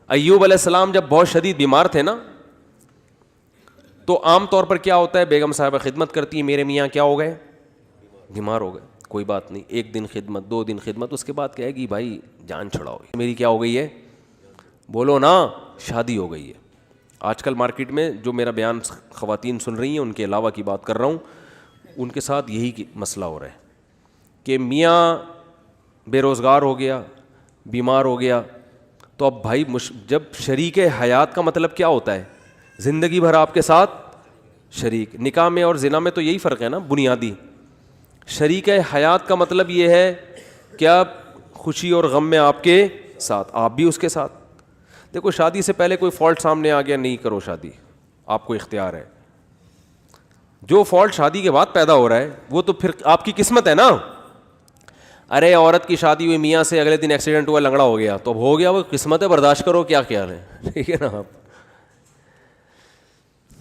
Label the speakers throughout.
Speaker 1: ایوب علیہ السلام جب بہت شدید بیمار تھے نا, تو عام طور پر کیا ہوتا ہے, بیگم صاحبہ خدمت کرتی ہے, میرے میاں کیا ہو گئے, بیمار ہو گئے, کوئی بات نہیں, 1 دن خدمت, 2 دن خدمت, اس کے بعد کہے گی بھائی جان چھڑاؤ, میری کیا ہو گئی ہے, بولو نا, شادی ہو گئی ہے. آج کل مارکیٹ میں جو میرا بیان خواتین سن رہی ہیں ان کے علاوہ کی بات کر رہا ہوں, ان کے ساتھ یہی مسئلہ ہو رہا ہے کہ میاں بے روزگار ہو گیا, بیمار ہو گیا, تو اب بھائی جب شریک حیات کا مطلب کیا ہوتا ہے, زندگی بھر آپ کے ساتھ شریک. نکاح میں اور زنا میں تو یہی فرق ہے نا بنیادی. شریک حیات کا مطلب یہ ہے کہ آپ خوشی اور غم میں آپ کے ساتھ, آپ بھی اس کے ساتھ. دیکھو شادی سے پہلے کوئی فالٹ سامنے آ گیا, نہیں کرو شادی, آپ کو اختیار ہے. جو فالٹ شادی کے بعد پیدا ہو رہا ہے وہ تو پھر آپ کی قسمت ہے نا. ارے عورت کی شادی ہوئی میاں سے, اگلے دن ایکسیڈنٹ ہوا, لنگڑا ہو گیا, تو اب ہو گیا, وہ قسمت ہے, برداشت کرو, کیا خیال ہے, ٹھیک ہے نا. آپ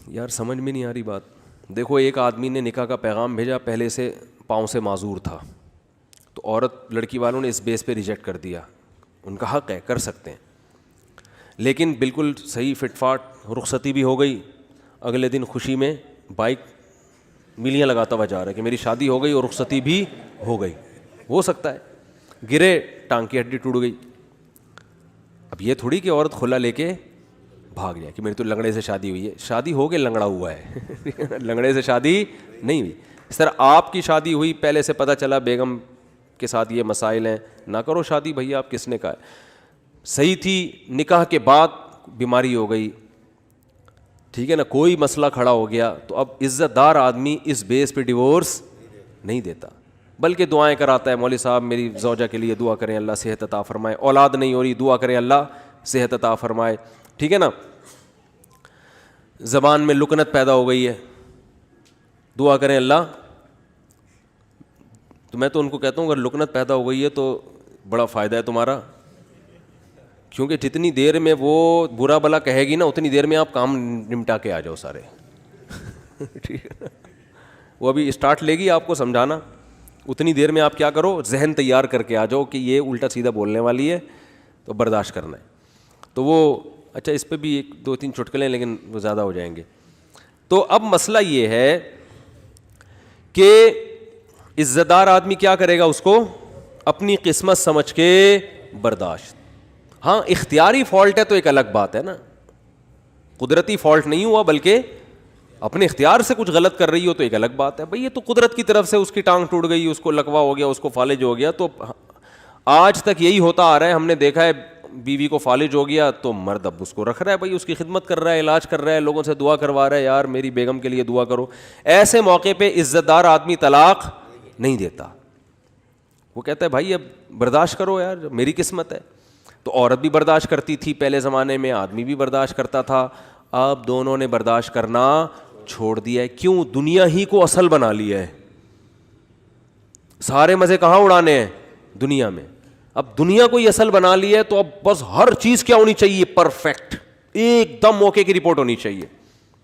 Speaker 1: یار سمجھ میں نہیں آ رہی بات. دیکھو ایک آدمی نے نکاح کا پیغام بھیجا, پہلے سے پاؤں سے معذور تھا, تو عورت لڑکی والوں نے اس بیس پہ ریجیکٹ کر دیا. ان کا حق ہے, کر سکتے ہیں, لیکن بالکل صحیح فٹ فاٹ رخصتی بھی ہو گئی. اگلے دن خوشی میں بائک میلیاں لگاتا ہوا جا رہا ہے کہ میری شادی ہو گئی اور رخصتی بھی ہو گئی. ہو سکتا ہے گرے, ٹانگ کی ہڈی ٹوٹ گئی. اب یہ تھوڑی کہ عورت کھلا لے کے بھاگ جائے کہ میری تو لنگڑے سے شادی ہوئی ہے. شادی ہو کے لنگڑا ہوا ہے, لنگڑے سے شادی نہیں ہوئی. سر آپ کی شادی ہوئی, پہلے سے پتہ چلا بیگم کے ساتھ یہ مسائل ہیں, نہ کرو شادی بھیا. آپ کس نے کہا ہے, صحیح تھی, نکاح کے بعد بیماری ہو گئی, ٹھیک ہے نا, کوئی مسئلہ کھڑا ہو گیا, تو اب عزت دار آدمی اس بیس پہ ڈیورس نہیں دیتا, بلکہ دعائیں کراتا ہے. مولوی صاحب میری زوجہ کے لیے دعا کریں, اللہ صحت عطا فرمائے. اولاد نہیں ہو رہی, دعا کریں اللہ صحت عطا فرمائے, ٹھیک ہے نا. زبان میں لکنت پیدا ہو گئی ہے, دعا کریں اللہ. تو میں تو ان کو کہتا ہوں اگر لکنت پیدا ہو گئی ہے تو بڑا فائدہ ہے تمہارا, کیونکہ جتنی دیر میں وہ برا بلا کہے گی نا, اتنی دیر میں آپ کام نمٹا کے آ جاؤ سارے, ٹھیک ہے. وہ ابھی اسٹارٹ لے گی آپ کو سمجھانا, اتنی دیر میں آپ کیا کرو, ذہن تیار کر کے آ جاؤ کہ یہ الٹا سیدھا بولنے والی ہے, تو برداشت کرنا ہے. تو وہ اچھا اس پہ بھی 1-2-3 چٹکلیں, لیکن وہ زیادہ ہو جائیں گے. تو اب مسئلہ یہ ہے کہ عزت دار آدمی کیا کرے گا, اس کو اپنی قسمت سمجھ کے برداشت. ہاں اختیاری فالٹ ہے تو ایک الگ بات ہے نا, قدرتی فالٹ نہیں ہوا بلکہ اپنے اختیار سے کچھ غلط کر رہی ہو تو ایک الگ بات ہے. بھئی یہ تو قدرت کی طرف سے, اس کی ٹانگ ٹوٹ گئی, اس کو لکوا ہو گیا, اس کو فالج ہو گیا. تو آج تک یہی ہوتا آ رہا ہے, ہم نے دیکھا ہے بیوی کو فالج ہو گیا تو مرد اب اس کو رکھ رہا ہے, بھائی اس کی خدمت کر رہا ہے, علاج کر رہا ہے, لوگوں سے دعا کروا رہا ہے, یار میری بیگم کے لیے دعا کرو. ایسے موقع پہ عزت دار آدمی طلاق نہیں دیتا, وہ کہتا ہے بھائی اب برداشت کرو یار, میری قسمت ہے. تو عورت بھی برداشت کرتی تھی پہلے زمانے میں, آدمی بھی برداشت کرتا تھا. اب دونوں نے برداشت کرنا چھوڑ دیا ہے. کیوں؟ دنیا ہی کو اصل بنا لیا ہے. سارے مزے کہاں اڑانے ہیں؟ دنیا میں. اب دنیا کو ہی اصل بنا لیا ہے, تو اب بس ہر چیز کیا ہونی چاہیے؟ پرفیکٹ, ایک دم موقع کی رپورٹ ہونی چاہیے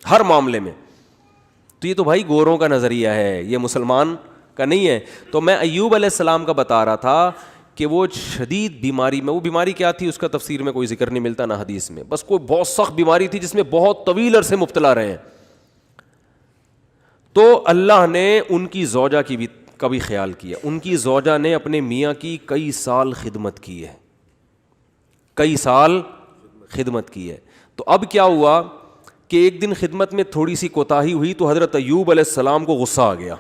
Speaker 1: ہر معاملے میں. تو یہ تو بھائی گوروں کا نظریہ ہے, یہ مسلمان کا نہیں ہے. تو میں ایوب علیہ السلام کا بتا رہا تھا کہ وہ شدید بیماری میں, وہ بیماری کیا تھی اس کا تفسیر میں کوئی ذکر نہیں ملتا نہ حدیث میں, بس کوئی بہت سخت بیماری تھی جس میں بہت طویل عرصے مبتلا رہے ہیں. تو اللہ نے ان کی زوجہ کی بھی کبھی خیال کیا. ان کی زوجہ نے اپنے میاں کی کئی سال خدمت کی ہے, کئی سال خدمت کی ہے. تو اب کیا ہوا کہ ایک دن خدمت میں تھوڑی سی کوتاہی ہوئی تو حضرت ایوب علیہ السلام کو غصہ آ گیا,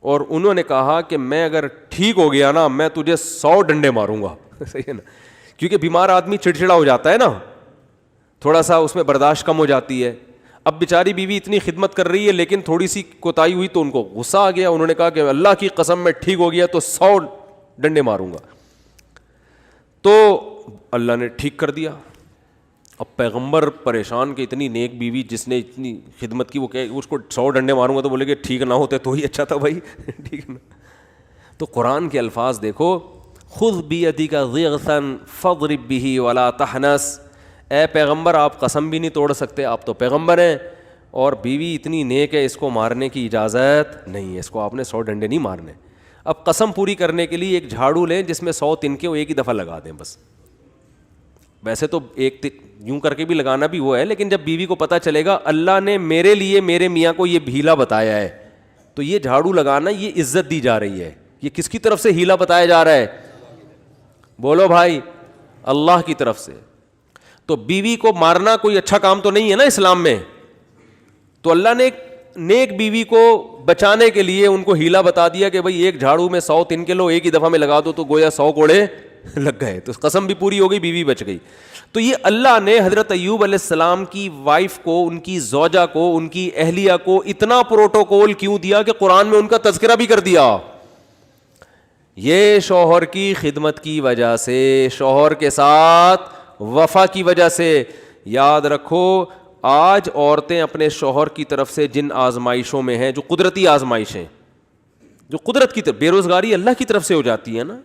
Speaker 1: اور انہوں نے کہا کہ میں اگر ٹھیک ہو گیا نا, میں تجھے 100 ڈنڈے ماروں گا. صحیح ہے نا, کیونکہ بیمار آدمی چڑچڑا ہو جاتا ہے نا, تھوڑا سا اس میں برداشت کم ہو جاتی ہے. اب بیچاری بیوی اتنی خدمت کر رہی ہے لیکن تھوڑی سی کوتاہی ہوئی تو ان کو غصہ آ گیا. انہوں نے کہا کہ اللہ کی قسم میں ٹھیک ہو گیا تو 100 ڈنڈے ماروں گا. تو اللہ نے ٹھیک کر دیا. اب پیغمبر پریشان کہ اتنی نیک بیوی جس نے اتنی خدمت کی, وہ کہ اس کو 100 ڈنڈے ماروں گا, تو بولے کہ ٹھیک نہ ہوتے تو ہی اچھا تھا بھائی, ٹھیک ہے نا. تو قرآن کے الفاظ دیکھو, خذ بیدک ضغثا فاضرب به ولا تحنث. اے پیغمبر آپ قسم بھی نہیں توڑ سکتے, آپ تو پیغمبر ہیں, اور بیوی اتنی نیک ہے اس کو مارنے کی اجازت نہیں ہے, اس کو آپ نے 100 ڈنڈے نہیں مارنے. اب قسم پوری کرنے کے لیے ایک جھاڑو لیں جس میں 100 تنکے وہ ایک ہی دفعہ لگا دیں, بس ویسے تو ایک یوں کر کے بھی لگانا بھی وہ ہے, لیکن جب بیوی کو پتہ چلے گا اللہ نے میرے لیے میرے میاں کو یہ ہیلا بتایا ہے, تو یہ جھاڑو لگانا یہ عزت دی جا رہی ہے. یہ کس کی طرف سے ہیلا بتایا جا رہا ہے؟ بولو بھائی, اللہ کی طرف سے. تو بیوی کو مارنا کوئی اچھا کام تو نہیں ہے نا اسلام میں. تو اللہ نے ایک نیک بیوی کو بچانے کے لیے ان کو ہیلا بتا دیا کہ بھائی ایک جھاڑو میں 100 تنکے لو, ایک ہی دفعہ میں لگا دو تو گویا 100 کوڑے لگ گئے. تو قسم بھی پوری ہو گئی, بیوی بچ گئی. تو یہ اللہ نے حضرت ایوب علیہ السلام کی وائف کو, ان کی زوجہ کو, ان کی اہلیہ کو اتنا پروٹوکول کیوں دیا کہ قرآن میں ان کا تذکرہ بھی کر دیا. یہ شوہر کی خدمت کی وجہ سے, شوہر کے ساتھ وفا کی وجہ سے. یاد رکھو آج عورتیں اپنے شوہر کی طرف سے جن آزمائشوں میں ہیں, جو قدرتی آزمائشیں, جو قدرت کی طرف, بے روزگاری اللہ کی طرف سے ہو جاتی ہے نا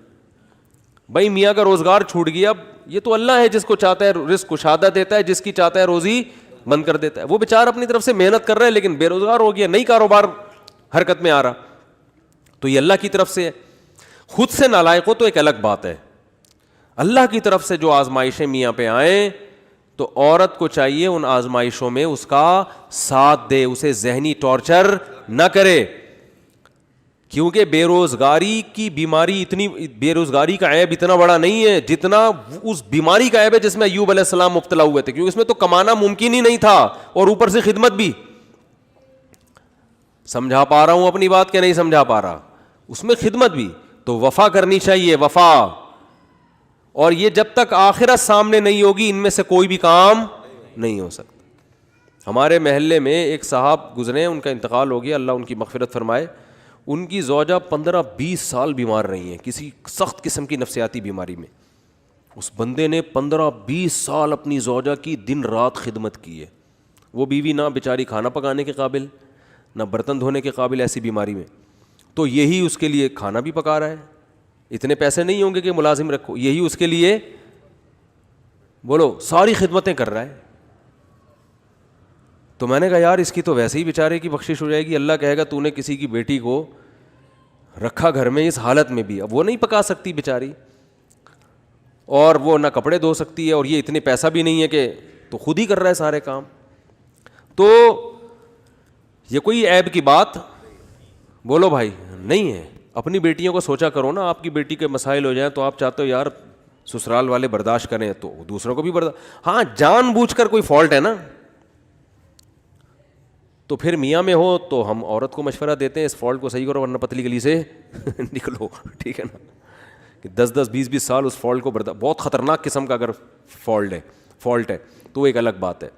Speaker 1: بھائی. میاں کا روزگار چھوٹ گیا, یہ تو اللہ ہے جس کو چاہتا ہے رزق کشادہ دیتا ہے, جس کی چاہتا ہے روزی بند کر دیتا ہے. وہ بیچارہ اپنی طرف سے محنت کر رہا ہے لیکن بے روزگار ہو گیا, نئی کاروبار حرکت میں آ رہا, تو یہ اللہ کی طرف سے ہے. خود سے نالائق ہو تو ایک الگ بات ہے, اللہ کی طرف سے جو آزمائشیں میاں پہ آئیں تو عورت کو چاہیے ان آزمائشوں میں اس کا ساتھ دے, اسے ذہنی ٹارچر نہ کرے. کیونکہ بے روزگاری کی بیماری اتنی, بے روزگاری کا عیب اتنا بڑا نہیں ہے جتنا اس بیماری کا عیب ہے جس میں ایوب علیہ السلام مبتلا ہوئے تھے. کیونکہ اس میں تو کمانا ممکن ہی نہیں تھا اور اوپر سے خدمت بھی. سمجھا پا رہا ہوں اپنی بات کہ نہیں سمجھا پا رہا؟ اس میں خدمت بھی. تو وفا کرنی چاہیے, وفا. اور یہ جب تک آخرت سامنے نہیں ہوگی ان میں سے کوئی بھی کام نہیں ہو سکتا. ہمارے محلے میں ایک صاحب گزرے, ان کا انتقال ہو گیا, اللہ ان کی مغفرت فرمائے. ان کی زوجہ 15-20 سال بیمار رہی ہیں کسی سخت قسم کی نفسیاتی بیماری میں. اس بندے نے 15-20 سال اپنی زوجہ کی دن رات خدمت کی ہے. وہ بیوی نہ بیچاری کھانا پکانے کے قابل, نہ برتن دھونے کے قابل ایسی بیماری میں. تو یہی اس کے لیے کھانا بھی پکا رہا ہے. اتنے پیسے نہیں ہوں گے کہ ملازم رکھو, یہی اس کے لیے بولو ساری خدمتیں کر رہا ہے. تو میں نے کہا یار اس کی تو ویسے ہی بیچارے کی بخشش ہو جائے گی. اللہ کہے گا تو نے کسی کی بیٹی کو رکھا گھر میں اس حالت میں بھی, اب وہ نہیں پکا سکتی بیچاری, اور وہ نہ کپڑے دھو سکتی ہے, اور یہ اتنے پیسہ بھی نہیں ہے کہ, تو خود ہی کر رہا ہے سارے کام. تو یہ کوئی عیب کی بات بولو بھائی نہیں ہے. اپنی بیٹیوں کو سوچا کرو نا, آپ کی بیٹی کے مسائل ہو جائیں تو آپ چاہتے ہو یار سسرال والے برداشت کریں تو دوسروں کو بھی برداشت. ہاں جان بوجھ کر کوئی فالٹ ہے نا تو پھر میاں میں ہو تو ہم عورت کو مشورہ دیتے ہیں اس فالٹ کو صحیح کرو ورنہ پتلی گلی سے نکلو, ٹھیک ہے نا. کہ 10-20 سال اس فالٹ کو بہت خطرناک قسم کا اگر فالٹ ہے تو ایک الگ بات ہے.